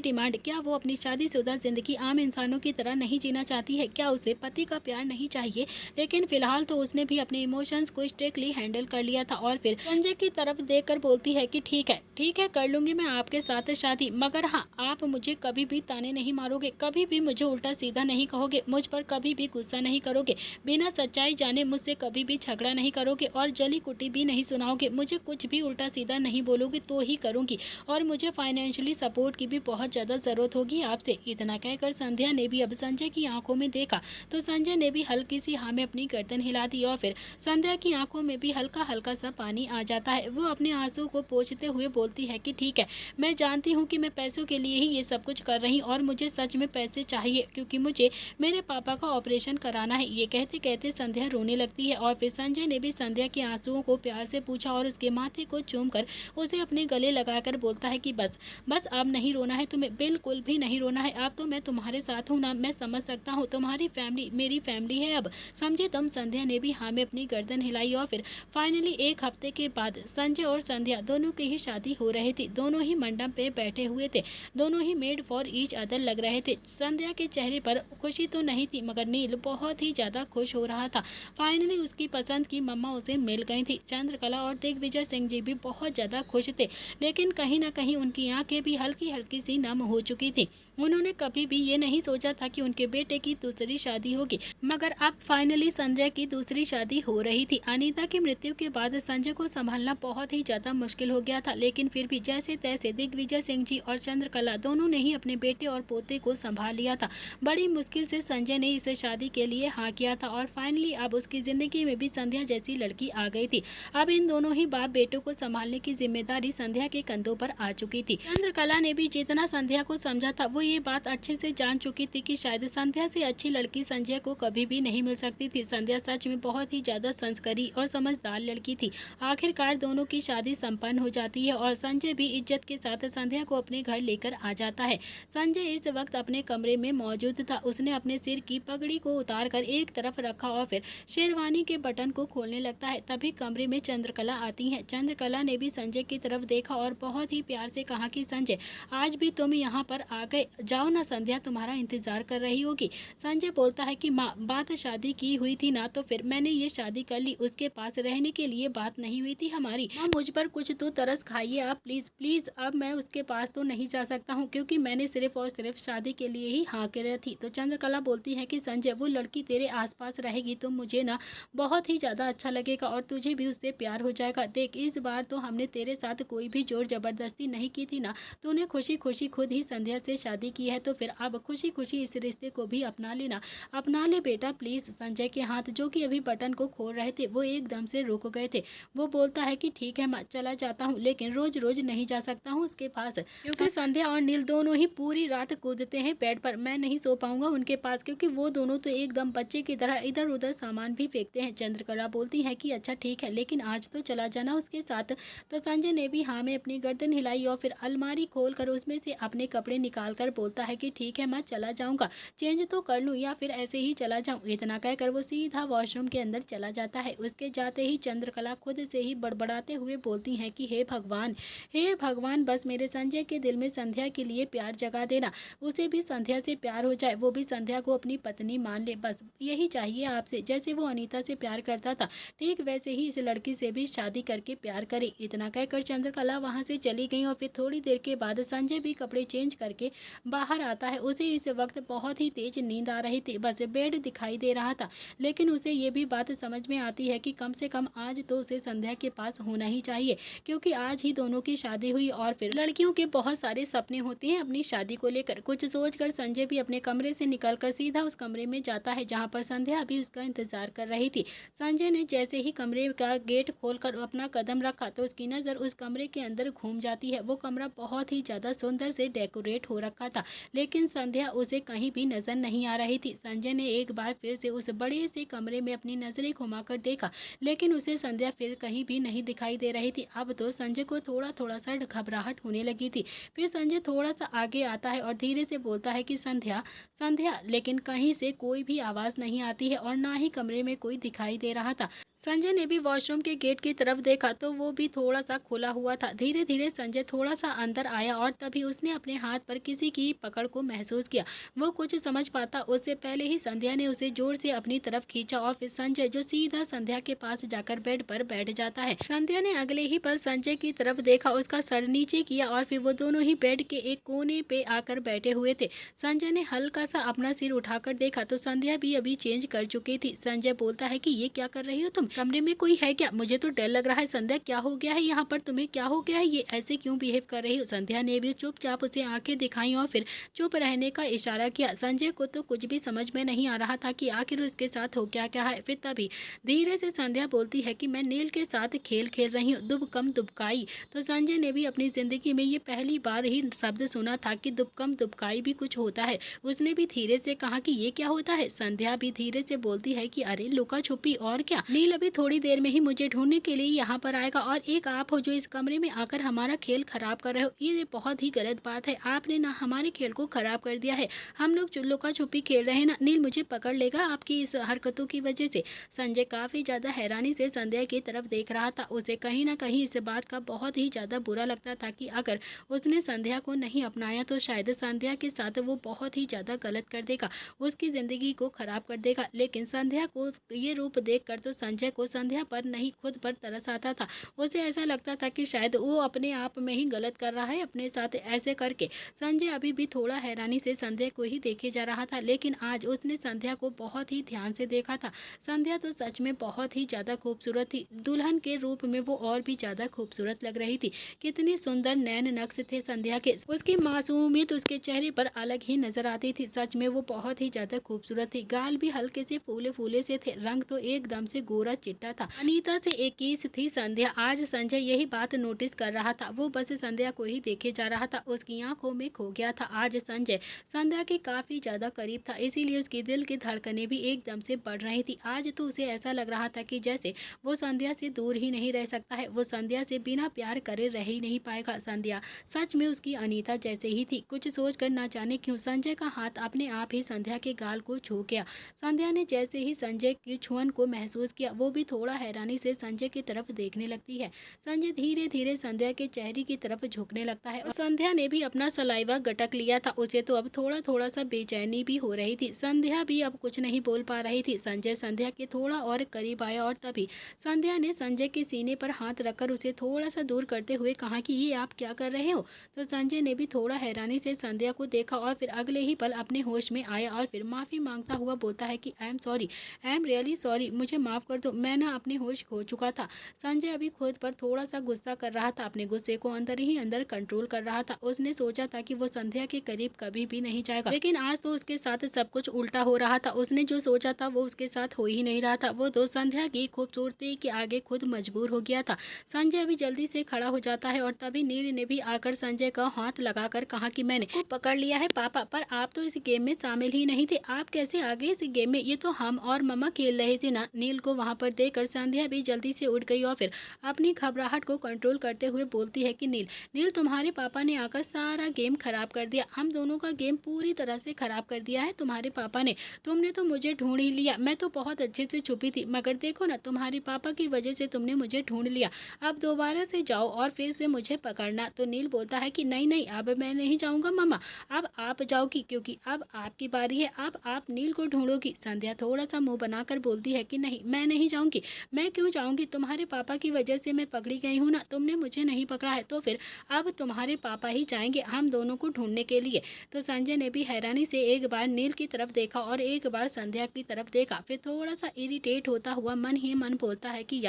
Speaker 1: डिमांड? क्या वो अपनी शादीशुदा जिंदगी आम इंसानों की तरह नहीं जीना चाहती है? क्या उसे पति का प्यार नहीं चाहिए? लेकिन फिलहाल तो उसने भी अपने इमोशंस को स्ट्रिक्टली हैंडल कर लिया था और फिर संजय की तरफ देखकर बोलती है कि ठीक है कर लूंगी मैं आपके साथ शादी, मगर हाँ आप मुझे कभी भी ताने नहीं मारोगे, कभी भी मुझे उल्टा सीधा नहीं कहोगे, मुझ पर कभी भी गुस्सा नहीं करोगे, बिना सच्चाई जाने मुझसे कभी भी झगड़ा नहीं करोगे और जली कुटी भी नहीं सुनाओगे, मुझे कुछ भी उल्टा सीधा नहीं बोलोगे तो ही करूंगी और मुझे फाइनेंशियली सपोर्ट की भी बहुत ज़्यादा ज़रूरत होगी आपसे। इतना कहकर संध्या ने भी अब संजय की आंखों में देखा तो संजय ने भी हल्की सी हाँ में अपनी गर्दन हिला दी और फिर संध्या की आंखों में भी हल्का हल्का सा पानी आ जाता है। वो अपने आंसू को पोंछते हुए बोलती है कि ठीक है, मैं जानती हूँ कि मैं पैसों के लिए ही ये सब कुछ कर रही हूँ और मुझे सच में पैसे चाहिए क्योंकि मुझे मेरे पापा का ऑपरेशन कराना है। ये कहते कहते संध्या रोने लगती है और फिर संजय ने भी संध्या के आंसुओं को प्यार से पूछा और उसके माथे को चूमकर उसे अपने गले लगाकर बोलता है कि बस बस अब नहीं रोना है, तुम्हें बिल्कुल भी नहीं रोना है, अब तो मैं तुम्हारे साथ हूँ ना, मैं समझ सकता हूँ, तुम्हारी फैमिली मेरी फैमिली है अब, समझे तुम? संध्या ने भी हाँ में अपनी गर्दन हिलाई और फिर फाइनली एक हफ्ते के बाद संजय और संध्या दोनों की ही शादी हो रही थी। दोनों ही मंडप पे बैठे हुए थे, दोनों he made for each other लग रहे थे। संध्या के चेहरे पर खुशी तो नहीं थी मगर नील बहुत ही ज्यादा खुश हो रहा था। फाइनली उसकी पसंद की मम्मा उसे मिल गई थी। चंद्रकला और दिग्विजय सिंह जी भी बहुत ज्यादा खुश थे, लेकिन कहीं ना कहीं उनकी आंखें भी हल्की हल्की सी नम हो चुकी थी। उन्होंने कभी भी ये नहीं सोचा था कि उनके बेटे की दूसरी शादी होगी, मगर अब फाइनली संजय की दूसरी शादी हो रही थी। अनीता की मृत्यु के बाद संजय को संभालना बहुत ही ज्यादा मुश्किल हो गया था, लेकिन फिर भी जैसे तैसे दिग्विजय सिंह जी और चंद्रकला दोनों ने ही अपने बेटे और पोते को संभाल लिया था। बड़ी मुश्किल से संजय ने इस शादी के लिए हाँ किया था और फाइनली अब उसकी जिंदगी में भी संध्या जैसी लड़की आ गई थी। अब इन दोनों ही बाप बेटों को संभालने की जिम्मेदारी संध्या के कंधों पर आ चुकी थी। चंद्रकला ने भी जितना संध्या को समझा था वो ये बात अच्छे से जान चुकी थी कि शायद संध्या से अच्छी लड़की संजय को कभी भी नहीं मिल सकती थी। संध्या सच में बहुत ही ज्यादा संस्कारी और समझदार लड़की थी। आखिरकार दोनों की शादी संपन्न हो जाती है और संजय भी इज्जत के साथ संध्या को अपने घर लेकर आ जाता है। संजय इस वक्त अपने कमरे में मौजूद था। उसने अपने सिर की पगड़ी को उतार कर एक तरफ रखा और फिर शेरवानी के बटन को खोलने लगता है। तभी कमरे में चंद्रकला आती है। चंद्रकला ने भी संजय की तरफ देखा और बहुत ही प्यार से कहा कि संजय आज भी तुम यहाँ पर आ गए, जाओ ना, संध्या तुम्हारा इंतजार कर रही होगी। संजय बोलता है कि माँ बात शादी की हुई थी ना, तो फिर मैंने ये शादी कर ली, उसके पास रहने के लिए बात नहीं हुई थी हमारी। माँ मुझ पर कुछ तो तरस खाइए आप, प्लीज प्लीज। अब मैं उसके पास तो नहीं जा सकता हूँ क्योंकि मैंने सिर्फ और सिर्फ शादी के लिए ही हाँ कर थी। तो चंद्रकला बोलती है कि संजय वो लड़की तेरे आसपास रहेगी तो मुझे ना बहुत ही ज्यादा अच्छा लगेगा और तुझे भी उससे प्यार हो जाएगा। देख इस बार तो हमने तेरे साथ कोई भी जोर जबरदस्ती नहीं की थी ना, तूने खुशी खुशी खुद ही संध्या से शादी की है, तो फिर अब खुशी खुशी इस रिश्ते को भी अपना लेना, अपना ले बेटा प्लीज। संजय के हाथ जो कि अभी बटन को खोल रहे थे वो एकदम से रुक गए थे। वो बोलता है कि ठीक है माँ, चला जाता हूँ, लेकिन रोज रोज नहीं जा सकता हूँ उसके पास क्योंकि संध्या और नील दोनों ही पूरी रात कूदते हैं बेड पर। मैं नहीं सो पाऊंगा उनके पास क्योंकि वो दोनों तो एकदम बच्चे की तरह इधर उधर सामान भी फेंकते हैं। चंद्रकला बोलती है कि अच्छा ठीक है, लेकिन आज तो चला जाना उसके साथ। तो संजय ने भी हाँ में अपनी गर्दन हिलाई और फिर अलमारी खोल कर उसमें से अपने कपड़े निकाल कर बोलता है कि ठीक है मैं चला जाऊंगा, चेंज तो कर लूँ या फिर ऐसे ही चला जाऊं। इतना कहकर वो सीधा वॉशरूम के अंदर चला जाता है। उसके जाते ही चंद्रकला खुद से ही बड़बड़ाते हुए बोलती हैं कि हे भगवान, हे भगवान, बस मेरे संजय के दिल में संध्या के लिए प्यार जगा देना, उसे भी संध्या से प्यार हो जाए, वो भी संध्या को अपनी पत्नी मान ले, बस यही चाहिए आपसे। जैसे वो अनीता से प्यार करता था ठीक वैसे ही इस लड़की से भी शादी करके प्यार करे। इतना कहकर चंद्रकला वहां से चली गई और फिर थोड़ी देर के बाद संजय भी कपड़े चेंज करके बाहर आता है। उसे इस वक्त बहुत ही तेज नींद आ रही थी, बस बेड दिखाई दे रहा था, लेकिन उसे ये भी बात समझ में आती है कि कम से कम आज तो उसे संध्या के पास होना ही चाहिए क्योंकि आज ही दोनों की शादी हुई। और फिर लड़कियों के बहुत सारे सपने होते हैं अपनी शादी को लेकर। कुछ सोचकर संजय भी अपने कमरे से निकलकर सीधा उस कमरे में जाता है जहाँ पर संध्या अभी उसका इंतजार कर रही थी। संजय ने जैसे ही कमरे का गेट खोलकर अपना कदम रखा तो उसकी नजर उस कमरे के अंदर घूम जाती है। वो कमरा बहुत ही ज्यादा सुंदर से डेकोरेट हो रखा था, लेकिन संध्या उसे कहीं भी नजर नहीं आ रही थी। संजय ने एक बार फिर से उस बड़े से कमरे में अपनी नजरें घुमाकर देखा, लेकिन उसे संध्या फिर कहीं भी नहीं दिखाई दे रही थी। अब तो संजय को थोड़ा थोड़ा सा घबराहट होने लगी। लगी थी। फिर संजय थोड़ा सा आगे आता है और धीरे से बोलता है कि संध्या, संध्या, लेकिन कहीं से कोई भी आवाज़ नहीं आती है और ना ही कमरे में कोई दिखाई दे रहा था। संजय ने भी वॉशरूम के गेट की तरफ देखा तो वो भी थोड़ा सा खुला हुआ था। धीरे धीरे संजय थोड़ा सा अंदर आया और तभी उसने अपने हाथ पर किसी की पकड़ को महसूस किया। वो कुछ समझ पाता उससे पहले ही संध्या ने उसे जोर से अपनी तरफ खींचा और फिर संजय जो सीधा संध्या के पास जाकर बेड पर बैठ जाता है। संध्या ने अगले ही पल संजय की तरफ देखा, उसका सर नीचे किया और फिर वो दोनों ही बेड के एक कोने पे आकर बैठे हुए थे। संजय ने हल्का सा अपना सिर उठाकर देखा तो संध्या भी अभी चेंज कर चुकी थी। संजय बोलता है कि ये क्या कर रही हो तुम? कमरे में कोई है क्या? मुझे तो डर लग रहा है। संध्या, क्या हो गया है यहाँ पर? तुम्हें क्या हो गया है? ये ऐसे क्यों बिहेव कर रही हो? संध्या ने भी चुपचाप उसे आंखें दिखाई और फिर चुप रहने का इशारा किया। संजय को तो कुछ भी समझ में नहीं आ रहा था कि आखिर उसके साथ हो क्या है। फिर तभी धीरे से संध्या बोलती है कि मैं नील के साथ खेल खेल रही हूँ, दुबकम दुबकाई। तो संजय ने भी अपनी जिंदगी में ये पहली बार ही शब्द सुना था कि दुबकम दुबकाई भी कुछ होता है। उसने भी धीरे से कहा कि ये क्या होता है? संध्या भी धीरे से बोलती है कि अरे लुका छुपी और क्या, नील अभी थोड़ी देर में ही मुझे ढूंढने के लिए यहाँ पर आएगा और एक आप हो जो इस कमरे में आकर हमारा खेल खराब कर रहे हो। ये बहुत ही गलत बात है। आपने ना हमारे खेल को खराब कर दिया है। हम लोग लुका छुपी खेल रहे हैं ना, नील मुझे पकड़ लेगा आपकी इस हरकतों की वजह से। संजय काफी ज्यादा हैरानी से संध्या की तरफ देख रहा था। उसे कहीं ना कहीं इस बात का बहुत ही ज्यादा बुरा लगता था कि अगर उसने संध्या को नहीं अपनाया तो शायद संध्या के साथ वो बहुत ही ज्यादा गलत कर देगा, उसकी जिंदगी को खराब कर देगा। लेकिन संध्या को ये रूप देखकर तो संजय को संध्या पर नहीं खुद पर तरस आता था। उसे ऐसा लगता था कि शायद वो अपने आप में ही गलत कर रहा है अपने साथ ऐसे करके। संजय अभी भी थोड़ा हैरानी से संध्या को ही देखे जा रहा था, लेकिन आज उसने संध्या को बहुत ही ध्यान से देखा था। संध्या तो सच में बहुत ही ज्यादा खूबसूरत थी। दुल्हन के रूप में वो और भी ज्यादा खूबसूरत लग रही थी। कितनी सुंदर नैन नक्श थे संध्या के। उसकी मासूमियत उसके चेहरे पर अलग ही नजर आती थी। सच में वो बहुत ही ज्यादा खूबसूरत थी। गाल भी हल्के से फूले फूले से थे, रंग तो एकदम से गोरा चिट्टा था। अनीता से 21 थी संध्या। आज संजय यही बात नोटिस कर रहा था। वो बस संध्या को ही देखे जा रहा था, उसकी आंखों में खो गया था। आज संजय संध्या के काफी ज्यादा करीब था, इसीलिए उसकी दिल की धड़कनें भी एकदम से बढ़ रही थी। आज तो उसे ऐसा लग रहा था कि जैसे वो संध्या से दूर ही नहीं रह सकता है, वो संध्या से बिना प्यार करे रह ही नहीं पाएगा। संध्या सच में उसकी अनीता जैसे ही थी। कुछ सोच कर ना जाने क्यों संजय का हाथ अपने आप ही संध्या के गाल को छू गया। संध्या ने जैसे ही संजय की छुअन को महसूस किया, वो भी थोड़ा हैरानी से संजय की तरफ देखने लगती है। संजय धीरे धीरे संध्या के चेहरे की तरफ झुकने लगता है और संध्या ने भी अपना सलाइवा गटक लिया था। उसे तो अब थोड़ा थोड़ा सा बेचैनी भी हो रही थी। संध्या भी अब कुछ नहीं बोल पा रही थी। संजय संध्या के थोड़ा और करीब आया और तभी संध्या ने संजय के सीने पर हाथ रखकर उसे थोड़ा सा दूर करते हुए कहा कि ये आप क्या कर रहे हो? तो संजय ने भी थोड़ा हैरानी से संध्या को देखा और फिर अगले ही पल अपने होश में आया और फिर माफी मांगता हुआ बोलता है कि I am sorry, I am really sorry, मुझे माफ कर दो, मैं ना अपने होश खो चुका था। संजय अभी खुद पर थोड़ा सा गुस्सा कर रहा था, अपने गुस्से को अंदर ही अंदर कंट्रोल कर रहा था। उसने सोचा था कि वो संध्या के करीब कभी भी नहीं जाएगा, लेकिन आज तो उसके साथ सब कुछ उल्टा हो रहा था। उसने जो सोचा था वो उसके साथ हो ही नहीं रहा था। वो तो संध्या की खूबसूरती के आगे खुद मजबूर हो गया था। संजय अभी जल्दी से खड़ा हो जाता है और तभी नील ने भी आकर संजय का हाथ लगाकर कहा कि मैंने को पकड़ लिया है पापा, पर आप तो इस गेम में शामिल ही नहीं थे। आप कैसे आ गए इस गेम में? ये तो हम और मम्मा खेल रहे थे ना। नील को वहां पर देखकर संध्या भी जल्दी से उठ गई और फिर अपनी घबराहट को कंट्रोल करते हुए बोलती है कि नील, नील, तुम्हारे पापा ने आकर सारा गेम खराब कर दिया। हम दोनों का गेम पूरी तरह से खराब कर दिया है तुम्हारे पापा ने। तुमने तो मुझे ढूंढ ही लिया। मैं तो बहुत अच्छे से छुपी थी, मगर देखो ना, तुम्हारे पापा की वजह से तुमने मुझे ढूंढ लिया। अब दोबारा से जाओ और फिर से मुझे पकड़ना। तो नील बोलता है कि नहीं नहीं, अब मैं नहीं जाऊंगा मम्मा, अब आप जाओगी, क्योंकि अब आपकी बारी है। अब आप नील को ढूंढोगी। संध्या थोड़ा सा मुंह बनाकर बोलती है कि नहीं, मैं नहीं जाऊंगी। मैं क्यों जाऊंगी? तुम्हारे पापा की वजह से मैं पकड़ी गई हूँ ना, तुमने मुझे नहीं पकड़ा है, तो फिर अब तुम्हारे पापा ही जाएंगे हम दोनों को ढूंढने के लिए। तो संजय ने भी हैरानी से एक बार नील की तरफ देखा और एक बार संध्या की तरफ देखा। फिर थोड़ा सा इरिटेट होता हुआ मन ही मन बोलता है कि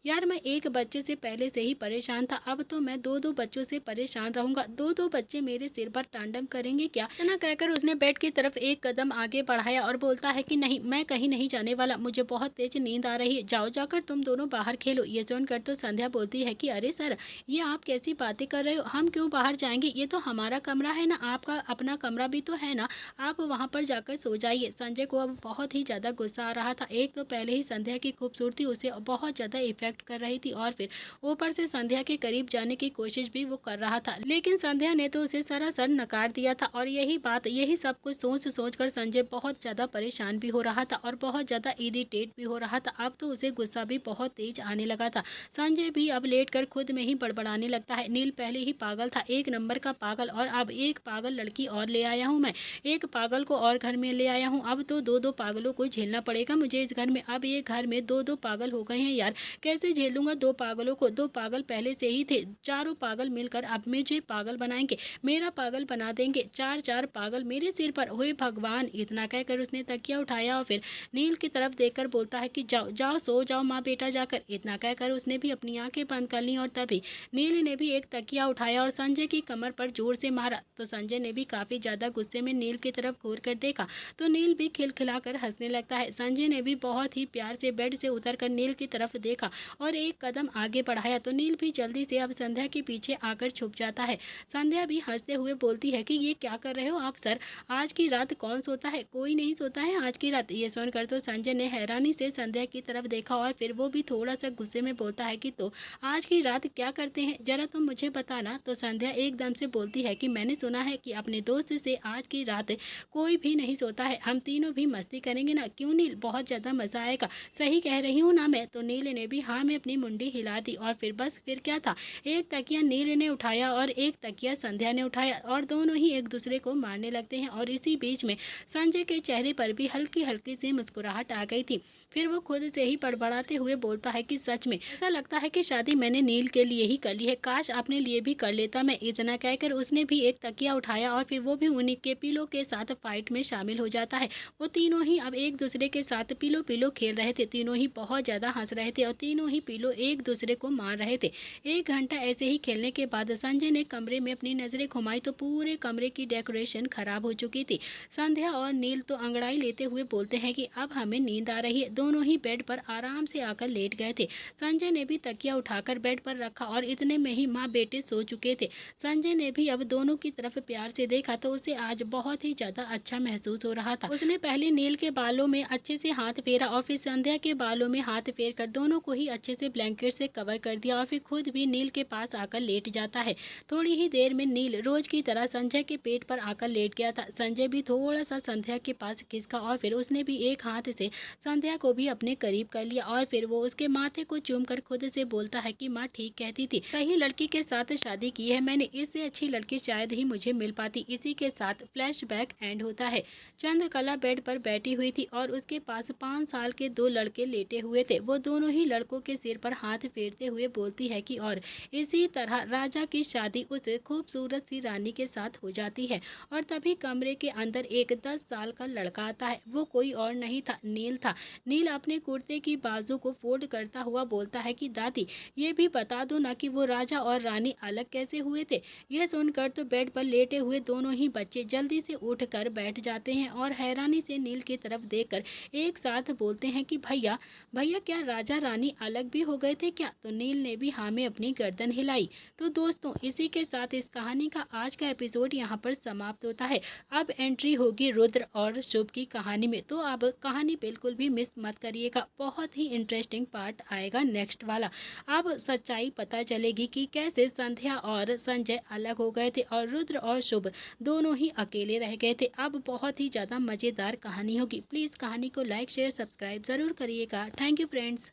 Speaker 1: यार मैं एक बच्चे से पहले से ही परेशान था, अब तो मैं दो बच्चों से परेशान रहूंगा। दो बच्चे मेरे सिर पर तांडव करेंगे क्या? इतना कहकर उसने बेड की तरफ एक कदम आगे बढ़ाया और बोलता है कि नहीं, मैं कहीं नहीं जाने वाला। मुझे बहुत तेज नींद आ रही रही है, जाओ जाकर तुम दोनों बाहर खेलो। ये सुनकर तो संध्या बोलती है कि अरे सर, ये आप कैसी बातें कर रहे हो, हम क्यों बाहर जाएंगे, ये तो हमारा कमरा है ना, आपका अपना कमरा भी तो है ना, आप वहाँ पर जाकर सो जाइए। संजय को अब बहुत ही ज़्यादा गुस्सा आ रहा था। एक तो पहले ही संध्या की खूबसूरती उसे बहुत ज़्यादा इफेक्ट कर रही थी और फिर ऊपर से संध्या के करीब जाने की कोशिश भी वो कर रहा था, लेकिन संध्या ने तो उसे सरासर नकार दिया था। और यही सब कुछ सोच कर संजय बहुत ज़्यादा परेशान भी हो रहा था और बहुत ज़्यादा इरिटेट भी हो रहा था। अब तो उसे गुस्सा भी बहुत तेज आने लगा था। संजय भी अब लेटकर खुद में ही बड़बड़ाने लगता है, नील पहले ही पागल था, एक नंबर का पागल, और अब एक पागल लड़की और ले आया हूँ मैं, एक पागल को और घर में ले आया हूँ। अब तो दो दो पागलों को झेलना पड़ेगा मुझे इस घर में। अब ये घर में दो दो पागल हो गए हैं यार, कैसे झेलूंगा दो पागलों को। दो पागल पहले से ही थे, चारों पागल मिलकर अब मुझे पागल बनाएंगे, मेरा पागल बना देंगे, चार चार पागल मेरे सिर पर, हुए भगवान। इतना कहकर उसने तकिया उठाया और फिर नील की तरफ देखकर बोलता है कि जाओ जाओ सो जाओ माँ बेटा जाकर। इतना कहकर उसने भी अपनी आंखें बंद कर ली और तभी नील ने भी एक तकिया उठाया और संजय की कमर पर जोर से मारा। तो संजय ने भी काफी ज्यादा गुस्से में नील की तरफ घूर कर देखा तो नील भी खिलखिलाकर हंसने लगता है। संजय ने भी बहुत ही प्यार से बेड से उतरकर नील की तरफ देखा और एक कदम आगे बढ़ाया तो नील भी जल्दी से अब संध्या के पीछे आकर छुप जाता है। संध्या भी हंसते हुए बोलती है कि ये क्या कर रहे हो आप सर, आज की रात कौन सोता है, कोई नहीं सोता है आज की रात। ये सुनकर तो संजय ने हैरानी से संध्या की तरफ देखा और फिर वो भी थोड़ा सा गुस्से में बोलता है कि तो आज की रात क्या करते हैं, जरा तुम मुझे बताना। तो संध्या एकदम से बोलती है कि मैंने सुना है कि अपने दोस्त से आज की रात कोई भी नहीं सोता है, हम तीनों भी मस्ती करेंगे ना, क्यों नील, बहुत ज़्यादा मज़ा आएगा, सही कह रही हूँ ना मैं। तो नील ने भी हाँ में अपनी मुंडी हिला दी और फिर बस फिर क्या था, एक तकिया नील ने उठाया और एक तकिया संध्या ने उठाया और दोनों ही एक दूसरे को मारने लगते हैं। और इसी बीच में संजय के चेहरे पर भी हल्की हल्की सी मुस्कुराहट आ गई थी। फिर वो खुद से ही बड़बड़ाते हुए बोलता है कि सच में ऐसा लगता है कि शादी मैंने नील के लिए ही कर ली है, काश अपने लिए भी कर लेता मैं। इतना कहकर उसने भी एक तकिया उठाया और फिर वो भी उन्हीं के पिलो के साथ फाइट में शामिल हो जाता है। वो तीनों ही अब एक दूसरे के साथ पिलो पिलो खेल रहे थे, तीनों ही बहुत ज़्यादा हंस रहे थे और तीनों ही पिलो एक दूसरे को मार रहे थे। 1 घंटा ऐसे ही खेलने के बाद संजय ने कमरे में अपनी नज़रें घुमाई तो पूरे कमरे की डेकोरेशन खराब हो चुकी थी। संध्या और नील तो अंगड़ाई लेते हुए बोलते हैं कि अब हमें नींद आ रही है। दोनों ही बेड पर आराम से आकर लेट गए थे। संजय ने भी तकिया उठाकर बेड पर रखा और इतने में ही माँ बेटे सो चुके थे। संजय ने भी अब दोनों की तरफ प्यार से देखा तो उसे आज बहुत ही ज्यादा अच्छा महसूस हो रहा था। उसने पहले नील के बालों में अच्छे से हाथ फेरा और फिर संध्या के बालों में हाथ फेर कर दोनों को ही अच्छे से ब्लैंकेट से कवर कर दिया और फिर खुद भी नील के पास आकर लेट जाता है। थोड़ी ही देर में नील रोज की तरह संजय के पेट पर आकर लेट गया था। संजय भी थोड़ा सा संध्या के पास खिसका और फिर उसने भी एक हाथ से संध्या को भी अपने करीब कर लिया और फिर वो उसके माथे को चूमकर खुद से बोलता है कि माँ ठीक कहती थी, सही लड़की के साथ शादी की है मैंने, इससे अच्छी लड़की शायद ही मुझे मिल पाती। इसी के साथ फ्लैशबैक एंड होता है। चंद्रकला बेड पर बैठी हुई थी और उसके पास 5 साल के 2 लड़के लेटे हुए थे। वो दोनों ही लड़कों के सिर पर हाथ फेरते हुए बोलती है कि और इसी तरह राजा की शादी उस खूबसूरत सी रानी के साथ हो जाती है। और तभी कमरे के अंदर एक 10 साल का लड़का आता है। वो कोई और नहीं था, नील था। नील अपने कुर्ते की बाजू को फोल्ड करता हुआ बोलता है कि दादी ये भी बता दो ना कि वो राजा और रानी अलग कैसे हुए थे। यह सुनकर तो बेड पर लेटे हुए दोनों ही बच्चे जल्दी से उठकर बैठ जाते हैं और हैरानी से नील की तरफ देखकर एक साथ बोलते हैं कि भैया भैया क्या राजा रानी अलग भी हो गए थे क्या। तो नील ने भी हाँ में अपनी गर्दन हिलाई। तो दोस्तों इसी के साथ इस कहानी का आज का एपिसोड यहाँ पर समाप्त होता है। अब एंट्री होगी रुद्र और शुभ की कहानी में, तो अब कहानी बिल्कुल भी मिस मत करिएगा, बहुत ही इंटरेस्टिंग पार्ट आएगा नेक्स्ट वाला। अब सच्चाई पता चलेगी कि कैसे संध्या और संजय अलग हो गए थे और रुद्र और शुभ दोनों ही अकेले रह गए थे। अब बहुत ही ज़्यादा मज़ेदार कहानी होगी। प्लीज़ कहानी को लाइक शेयर सब्सक्राइब ज़रूर करिएगा। Thank you friends.